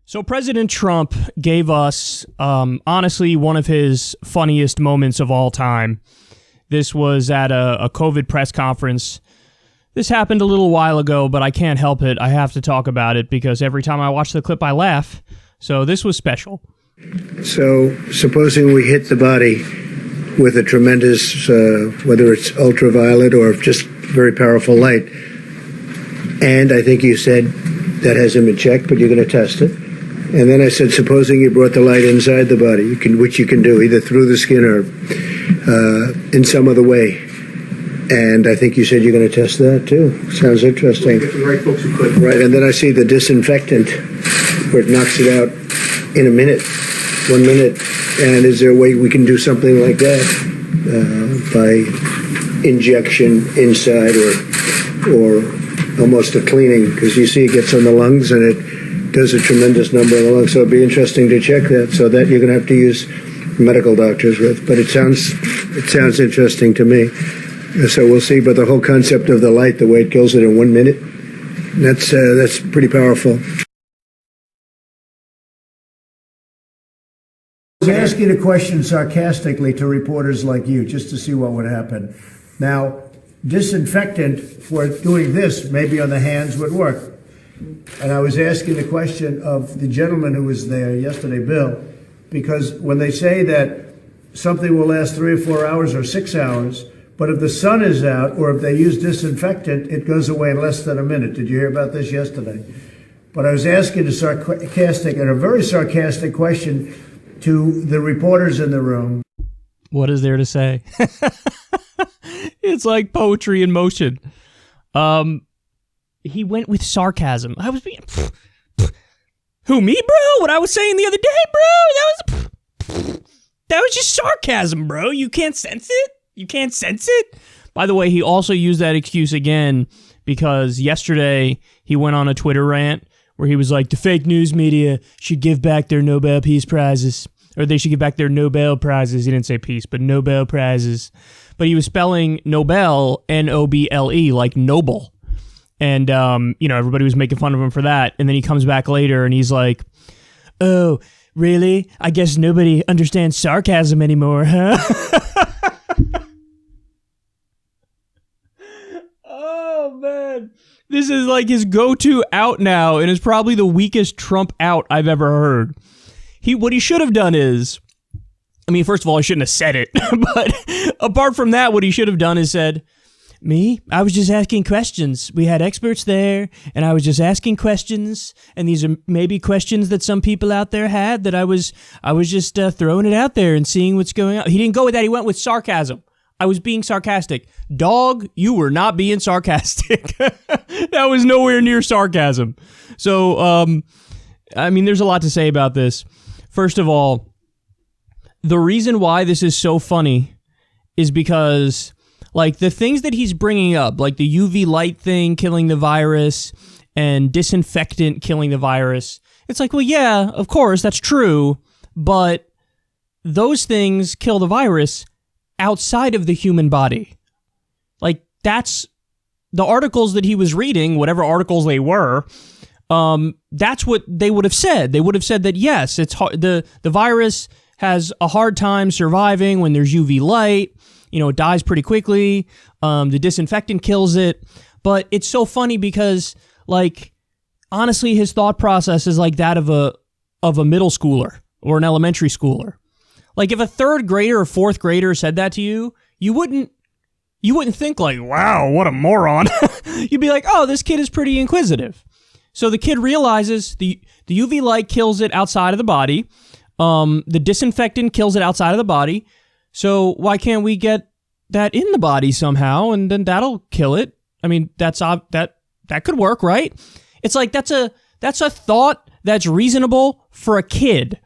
So President Trump gave us, honestly, one of his funniest moments of all time. This was at a COVID press conference. This happened a little while ago, but I can't help it. I have to talk about it because every time I watch the clip, I laugh. So this was special. So supposing we hit the body with a tremendous, whether it's ultraviolet or just very powerful light, and I think you said that hasn't been checked, but you're going to test it. And then I said, supposing you brought the light inside the body, which you can do either through the skin or in some other way. And I think you said you're going to test that too. Sounds interesting. We'll get the right folks who could. Right, and then I see the disinfectant where it knocks it out in a minute, 1 minute. And is there a way we can do something like that by injection inside or almost a cleaning? Because you see it gets on the lungs and it does a tremendous number of the lungs. So it'd be interesting to check that. So that you're going to have to use medical doctors with. But it sounds interesting to me. So we'll see. But the whole concept of the light, the way it kills it in 1 minute, that's pretty powerful. I was asking a question sarcastically to reporters like you, just to see what would happen. Now, disinfectant for doing this, maybe on the hands, would work. And I was asking the question of the gentleman who was there yesterday, Bill, because when they say that something will last 3 or 4 hours or 6 hours, but if the sun is out or if they use disinfectant, it goes away in less than a minute. Did you hear about this yesterday? But I was asking a very sarcastic question to the reporters in the room. What is there to say? It's like poetry in motion. He went with sarcasm. I was being... Who, me, bro? What I was saying the other day, bro? That was just sarcasm, bro. You can't sense it? You can't sense it? By the way, he also used that excuse again because yesterday he went on a Twitter rant where he was like, the fake news media should give back their Nobel Peace Prizes. Or they should give back their Nobel Prizes. He didn't say peace, but Nobel Prizes. But he was spelling Nobel, N-O-B-L-E, like noble. And, everybody was making fun of him for that. And then he comes back later and he's like, oh, really? I guess nobody understands sarcasm anymore, huh? Oh, man. This is like his go-to out now, and it's probably the weakest Trump out I've ever heard. What he should have done is, first of all, I shouldn't have said it, but apart from that, what he should have done is said, I was just asking questions. We had experts there, and I was just asking questions, and these are maybe questions that some people out there had that I was just throwing it out there and seeing what's going on. He didn't go with that. He went with sarcasm. I was being sarcastic. Dog, you were not being sarcastic. That was nowhere near sarcasm. So, there's a lot to say about this. First of all, the reason why this is so funny is because, like, the things that he's bringing up, like the UV light thing killing the virus and disinfectant killing the virus, it's like, well, yeah, of course, that's true, but those things kill the virus outside of the human body. Like, that's the articles that he was reading, whatever articles they were, that's what they would have said. They would have said that, yes, it's hard, the virus has a hard time surviving when there's UV light. It dies pretty quickly. The disinfectant kills it. But it's so funny because, like, honestly, his thought process is like that of a middle schooler or an elementary schooler. Like, if a third grader or fourth grader said that to you, you wouldn't think like, wow, what a moron. You'd be like, oh, this kid is pretty inquisitive. So the kid realizes the UV light kills it outside of the body. The disinfectant kills it outside of the body. So why can't we get that in the body somehow, and then that'll kill it? That could work, right? It's like that's a thought that's reasonable for a kid.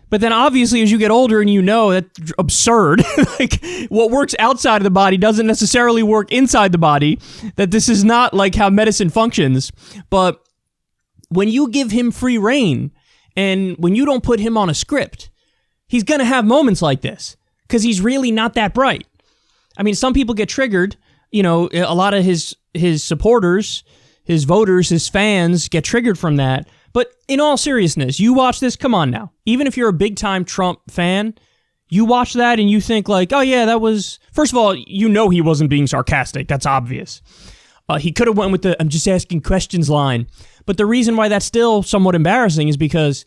But then obviously as you get older and that's absurd, like what works outside of the body doesn't necessarily work inside the body, that this is not like how medicine functions. But when you give him free reign and when you don't put him on a script, he's going to have moments like this because he's really not that bright. Some people get triggered. A lot of his supporters, his voters, his fans get triggered from that. But in all seriousness, you watch this, come on now. Even if you're a big-time Trump fan, you watch that and you think like, oh yeah, that was... First of all, you know he wasn't being sarcastic. That's obvious. He could have went with the "I'm just asking questions" line. But the reason why that's still somewhat embarrassing is because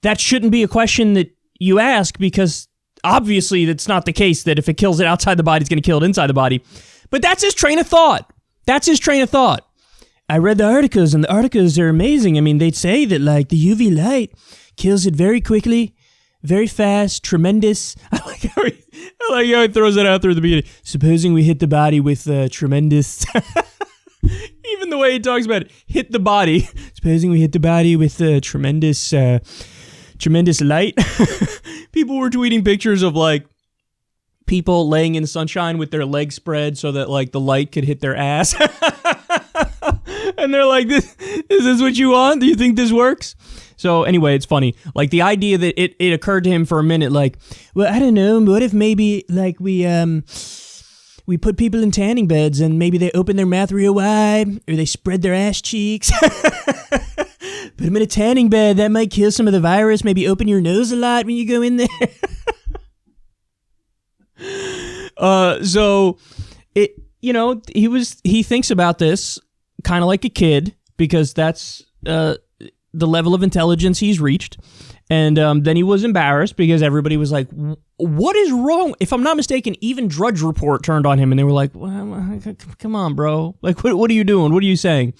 that shouldn't be a question that you ask, because obviously that's not the case, that if it kills it outside the body, it's going to kill it inside the body. But that's his train of thought. I read the articles, and the articles are amazing. I mean, they'd say that, like, the UV light kills it very quickly, very fast, tremendous. I like how he throws it out there at the beginning. Supposing we hit the body with tremendous... Even the way he talks about it, hit the body. Supposing we hit the body with tremendous light. People were tweeting pictures of, like, people laying in sunshine with their legs spread so that, like, the light could hit their ass. And they're like, is this what you want? Do you think this works? So anyway, it's funny. Like, the idea that it occurred to him for a minute, like, well, I don't know, what if maybe, like, we put people in tanning beds and maybe they open their mouth real wide, or they spread their ass cheeks. Put them in a tanning bed. That might kill some of the virus. Maybe open your nose a lot when you go in there. So it, he thinks about this kind of like a kid, because that's the level of intelligence he's reached. And then he was embarrassed because everybody was like, what is wrong? If I'm not mistaken, even Drudge Report turned on him and they were like, well, come on, bro. Like, what are you doing? What are you saying?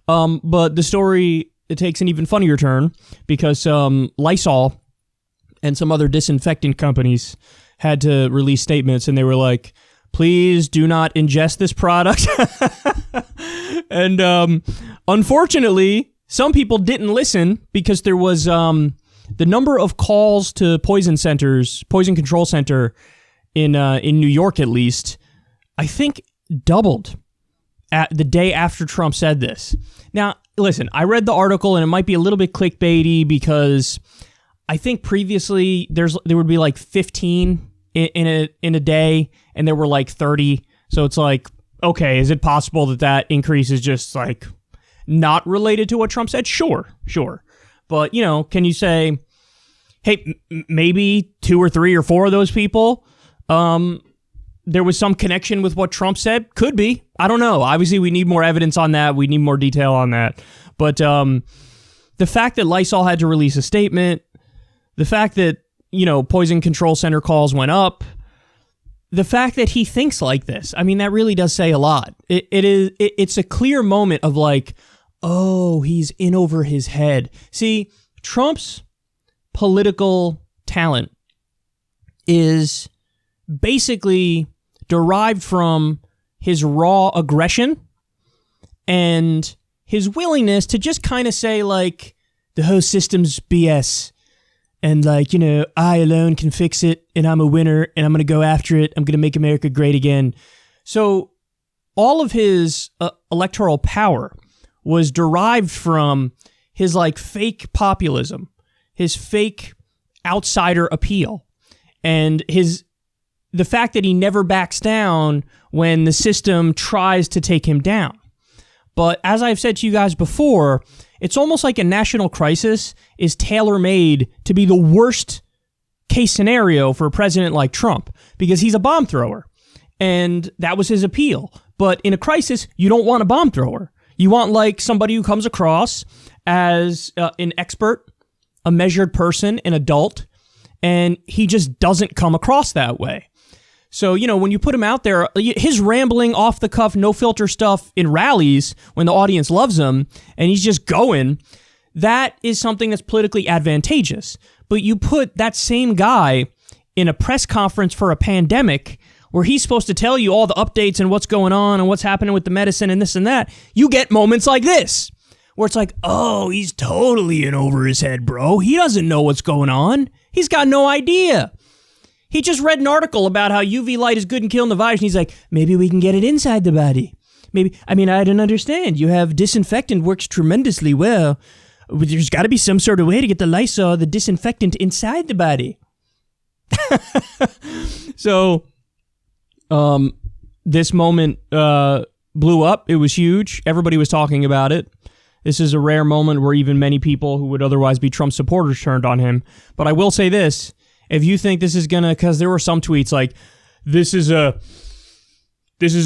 But the story, it takes an even funnier turn, because Lysol and some other disinfectant companies had to release statements, and they were like, please do not ingest this product. And unfortunately, some people didn't listen, because there was the number of calls to poison control center in New York, at least, I think doubled at the day after Trump said this. Now, listen, I read the article, and it might be a little bit clickbaity, because I think previously there would be like 15 in a day, and there were like 30. So it's like, okay, is it possible that increase is just like not related to what Trump said? Sure. But, can you say, hey, maybe 2 or 3 or 4 of those people, there was some connection with what Trump said? Could be. I don't know. Obviously, we need more evidence on that. We need more detail on that. But the fact that Lysol had to release a statement, the fact that, poison control center calls went up, the fact that he thinks like this, I mean, that really does say a lot. It's a clear moment of like, oh, he's in over his head. See, Trump's political talent is basically derived from his raw aggression and his willingness to just kind of say, like, the whole system's BS. And, like, I alone can fix it, and I'm a winner, and I'm going to go after it. I'm going to make America great again. So all of his electoral power was derived from his, like, fake populism, his fake outsider appeal, and the fact that he never backs down when the system tries to take him down. But as I've said to you guys before, it's almost like a national crisis is tailor-made to be the worst case scenario for a president like Trump, because he's a bomb thrower, and that was his appeal. But in a crisis, you don't want a bomb thrower. You want, like, somebody who comes across as an expert, a measured person, an adult, and he just doesn't come across that way. So, when you put him out there, his rambling, off-the-cuff, no-filter stuff in rallies when the audience loves him and he's just going, that is something that's politically advantageous. But you put that same guy in a press conference for a pandemic where he's supposed to tell you all the updates and what's going on and what's happening with the medicine and this and that, you get moments like this where it's like, oh, he's totally in over his head, bro. He doesn't know what's going on. He's got no idea. He just read an article about how UV light is good in killing the virus, and he's like, maybe we can get it inside the body. I don't understand. You have disinfectant works tremendously well. There's got to be some sort of way to get the Lysol, the disinfectant, inside the body. So, this moment blew up. It was huge. Everybody was talking about it. This is a rare moment where even many people who would otherwise be Trump supporters turned on him. But I will say this, if you think this is gonna, because there were some tweets like, this is a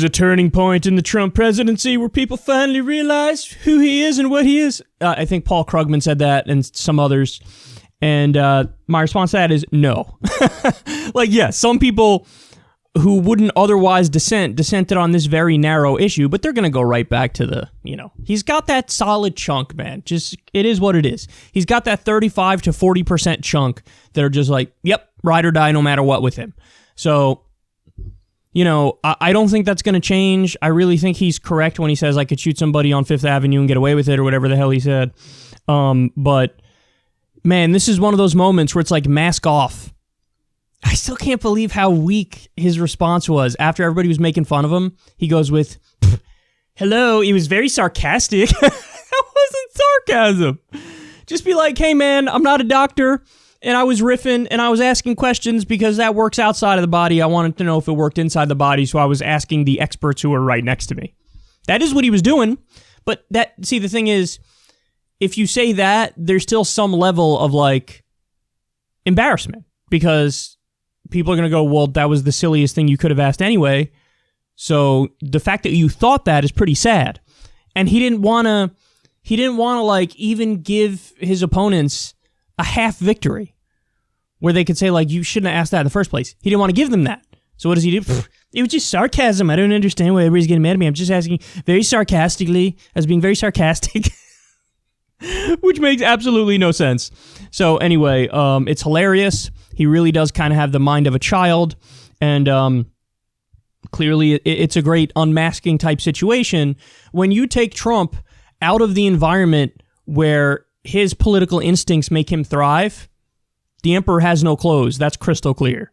turning point in the Trump presidency where people finally realize who he is and what he is. I think Paul Krugman said that and some others. And my response to that is no. Like, yeah, some people who wouldn't otherwise dissented on this very narrow issue, but they're going to go right back to the, he's got that solid chunk, man. Just, it is what it is. He's got that 35 to 40% chunk that are just like, yep, ride or die no matter what with him. So, I don't think that's going to change. I really think he's correct when he says I could shoot somebody on Fifth Avenue and get away with it or whatever the hell he said. But, man, this is one of those moments where it's like mask off. I still can't believe how weak his response was. After everybody was making fun of him, he goes with, hello, he was very sarcastic. That wasn't sarcasm. Just be like, hey, man, I'm not a doctor, and I was riffing, and I was asking questions because that works outside of the body. I wanted to know if it worked inside the body, so I was asking the experts who were right next to me. That is what he was doing, but the thing is, if you say that, there's still some level of, like, embarrassment, because people are going to go, well, that was the silliest thing you could have asked anyway. So the fact that you thought that is pretty sad. And he didn't want to like even give his opponents a half victory where they could say like, you shouldn't have asked that in the first place. He didn't want to give them that. So what does he do? It was just sarcasm. I don't understand why everybody's getting mad at me. I'm just asking very sarcastically. I was being very sarcastic. Which makes absolutely no sense. So anyway, it's hilarious. He really does kind of have the mind of a child, and clearly it's a great unmasking type situation. When you take Trump out of the environment where his political instincts make him thrive, the emperor has no clothes. That's crystal clear.